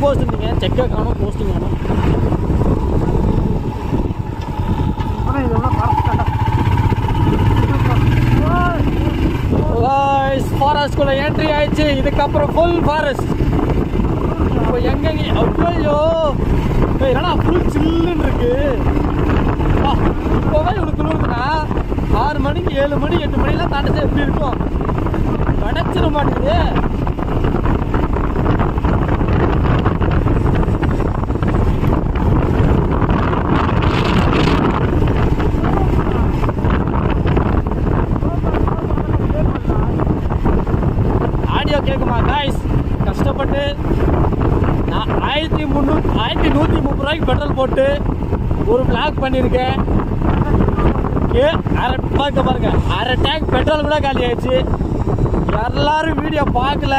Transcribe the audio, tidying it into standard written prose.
Post இருந்தீங்க, செக்கை காணும், போஸ்டிங் காணும். ஃபாரஸ்ட்குள்ள என்ட்ரி ஆயிடுச்சு. இதுக்கப்புறம் ஃபுல் ஃபாரஸ்ட். இப்போ எங்கெங்க ஐயோ என்னடா ஃபுல் சில்லுன்னு இருக்கு. இப்போவே இவ்வளோ குளிர்னா 6 மணிக்கு 7 மணி 8 மணிலாம் தாண்டிச்சு எப்படி இருக்கும்? கிடச்சிட மாட்டேங்குது. ஆடியோ கேட்குமா காய்ஸ்? கஷ்டப்பட்டு நான் 1130 ரூபாய்க்கு பெட்ரோல் போட்டு ஒரு பிளாக் பண்ணியிருக்கேன். பாருங்க, அரை டேங்க் பெட்ரோல் கூட காலி ஆயிடுச்சு. எல்லாரும் வீடியோ பார்க்கல,